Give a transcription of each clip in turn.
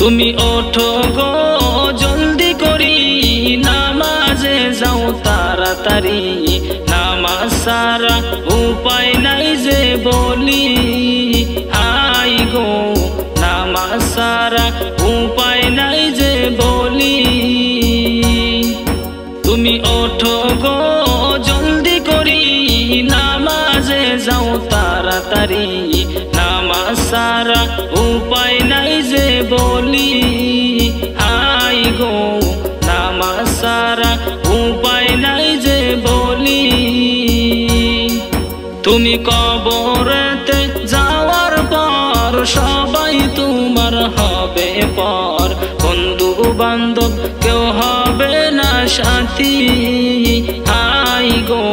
তুমি ওঠো গো জলদি করি নামাজে যাও তাড়াতাড়ি নামাজ সারা উপায় নাই যে বলি হাই গো নামাজ সারা উপায় নাই যে বলি তুমি ওঠো গো জলদি করি নামাজে যাও তাড়াতাড়ি নামাজ সারা উপায় নাই যে বলি হাই গো নামাজ সারা উপায় নাই যে বলি তুমি কবরেতে যাওয়ার পর সবাই তোমার হবে পর বন্ধু বান্ধব কেউ হবে না সাথী হাই গো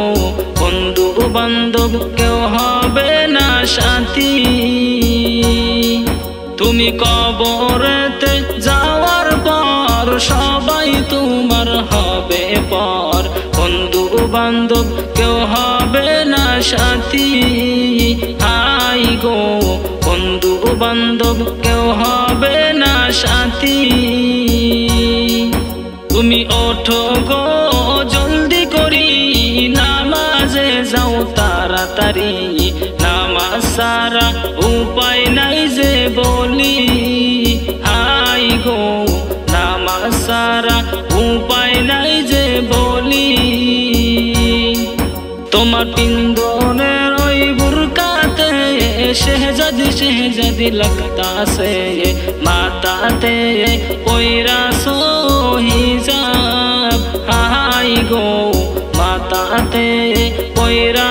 বন্ধু বান্ধব কেউ হবে না সাথী তুমি কবরেতে যাওয়ার পর সবাই তোমার হবে পর বন্ধু বান্ধব কেউ হবে না সাথী হাই গো বন্ধু বান্ধব কেউ হবে না সাথী তুমি ওঠো গো জলদি করি নামাজে যাও তাড়াতাড়ি নামাজ সারা উপায় নাই যে বলি হাই গো নামাজ সারা উপায় নাই যে বলি তোমার পিন্দনের ওই বুরকাতে শেহজাদি শেহজাদি লাগতাছে মাতাতে পয়রা হিজাব হাই গো মাতাতে পয়রা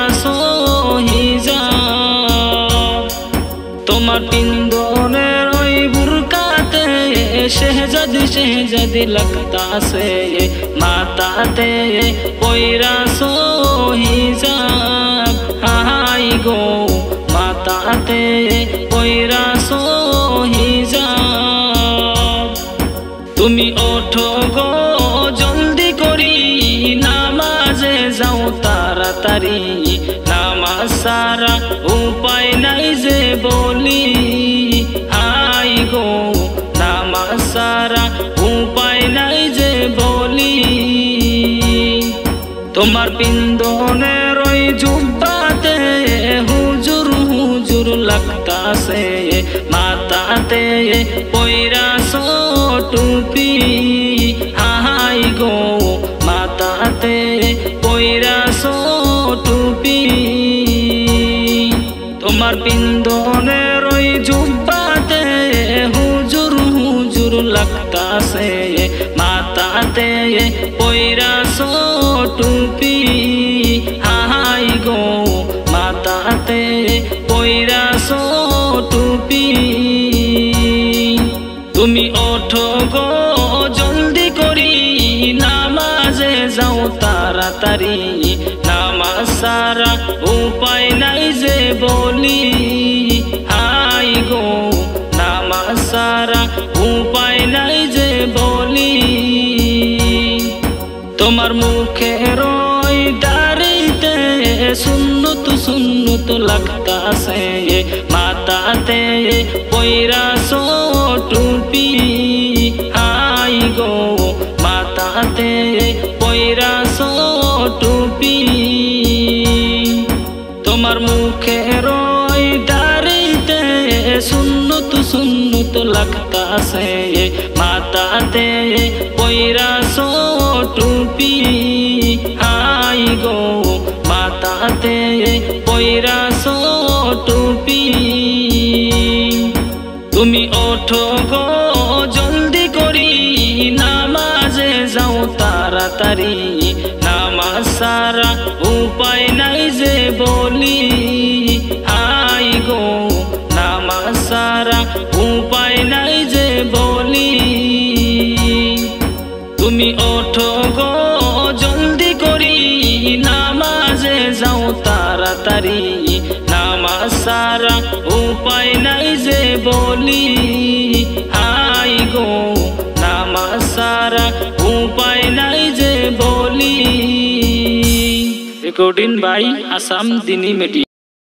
হিজাব তোমার পিন্দনের ওই বুরকাতে শেহজাদি শেহজাদি লাগতাছে মাতাতে পয়রা হিজাব হাই গো মাতাতে পয়রা হিজাব তুমি ওঠো গো জলদি করি নামাজে যাও তাড়াতাড়ি নামাজ সারা উপায় নাই যে বলি হাই গো নামাজ সারা উপায় নাই যে বলি তোমার পিন্দনের ওই জুব্বাতে হুজুর হুজুর লাগতাছে মাতাতে পয়রা টুপি হাই গো মাতাতে পয়রা টুপি তোমার পিন্দনের ওই জুব্বাতে হুজুর হুজুর লাগতাছে মাতাতে পয়রা টুপি হাই গো মাতাতে পয়রা টুপি তুমি ওঠো গো জলদি করি নামাজে যাও তাড়াতাড়ি নামাজ সারা উপায় নাই যে বলি হাই গো নামাজ সারা উপায় নাই যে বলি তোমার মুখের ওই দাড়িতে সুন্নত সুন্নত লাগতাছে মাতাতে পয়রা টুপি হাই গো মাতাতে পয়রা টুপি তোমার মুখের ওই দাড়িতে সুন্নত সুন্নত লাগতাছে মাতাতে পয়রা টুপি হাই গো মাতাতে পয়রা টুপি তুমি ওঠো গো জলদি করি নামাজে যাও তাড়াতাড়ি নামাজ সারা উপায় নাই যে বলি হাই গো নামাজ সারা উপায় নাই যে বলি তুমি ওঠো গো জলদি করি নামাজে যাও তাড়াতাড়ি নামাজ সারা উপায় নাই যে বলি হাই গো নামাজ সারা উপায় নাই যে বলি রেকর্ডিং বাই আসাম দিনী মেডি।